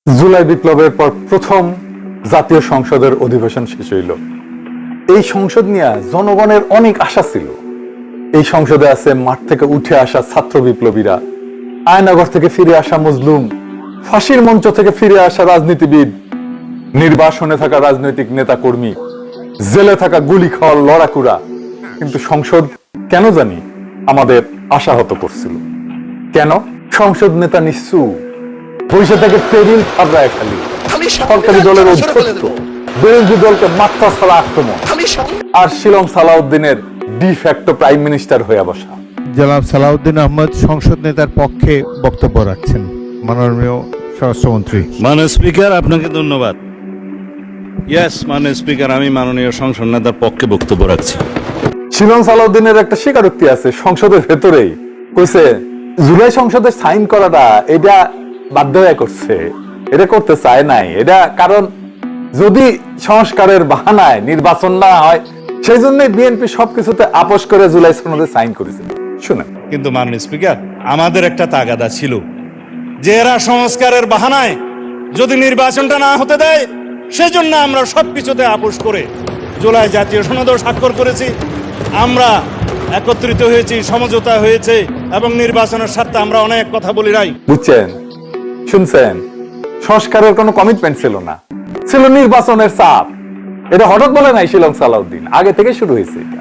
জুলাই বিপ্লবের পর প্রথম জাতীয় সংসদের অধিবেশন শেষ হইল। এই সংসদ নিয়ে জনগণের অনেক আশা ছিল। এই সংসদে আছে মাঠ থেকে উঠে আসা ছাত্র বিপ্লবীরা, আয়নাগর থেকে ফিরে আসা মজলুম, ফাঁসির মঞ্চ থেকে ফিরে আসা রাজনীতিবিদ, নির্বাসনে থাকা রাজনৈতিক নেতা কর্মী, জেলে থাকা গুলি খাওয়ার লড়াকুড়া। কিন্তু সংসদ কেন জানি আমাদের আশাহত করছিল। কেন? সংসদ নেতা নিশ্চুপ, বৈশা থেকে টেবিল থাবড়ায় খালি, সরকারি দলের অধ্যক্ষ, বিরোধী দলকে মাত্রা ছাড়া আক্রমণ, আর শিলং সালাউদ্দিনের ডিফ্যাক্টো প্রাইম মিনিস্টার হয়ে বসা। জনাব সালাউদ্দিন আহমদ সংসদ নেতার পক্ষে বক্তব্য রাখছেন। মাননীয় স্বরাষ্ট্রমন্ত্রী। মাননীয় স্পিকার, আপনাকে ধন্যবাদ। ইয়েস মাননীয় স্পিকার, আমি মাননীয় সংসদ নেতার পক্ষে বক্তব্য রাখছি। শিলং সালাউদ্দিনের একটা স্বীকারোক্তি আছে সংসদের ভেতরেই, কইছে জুলাই সংসদে সাইন করাটা এটা বাধ্য হয়ে করছে, এটা করতে চায় নাই। এটা কারণ যদি সংস্কারের বাহানায় নির্বাচন না হয়, সেই জন্যই বিএনপি সবকিছুতে আপোষ করে জুলাই সনদে সাইন করেছিল। শুনেন, কিন্তু মাননীয় স্পিকার, আমাদের একটা তাগাদা ছিল যে এরা সংস্কারের বাহানায় যদি নির্বাচনটা না হতে দেয়, সেজন্য আমরা সবকিছুতে আপোষ করে জুলাই জাতীয় সনদও স্বাক্ষর করেছি। আমরা একত্রিত হয়েছি, সমঝোতা হয়েছে এবং নির্বাচনের স্বার্থে আমরা অনেক কথা বলি নাই। বুঝছেন, শুনছেন, সংস্কারের কোনো কমিটমেন্ট ছিল না, ছিল নির্বাচনের চাপ। এটা হঠাৎ বলে নাই শিলং সালাউদ্দিন, আগে থেকে শুরু হয়েছে এটা।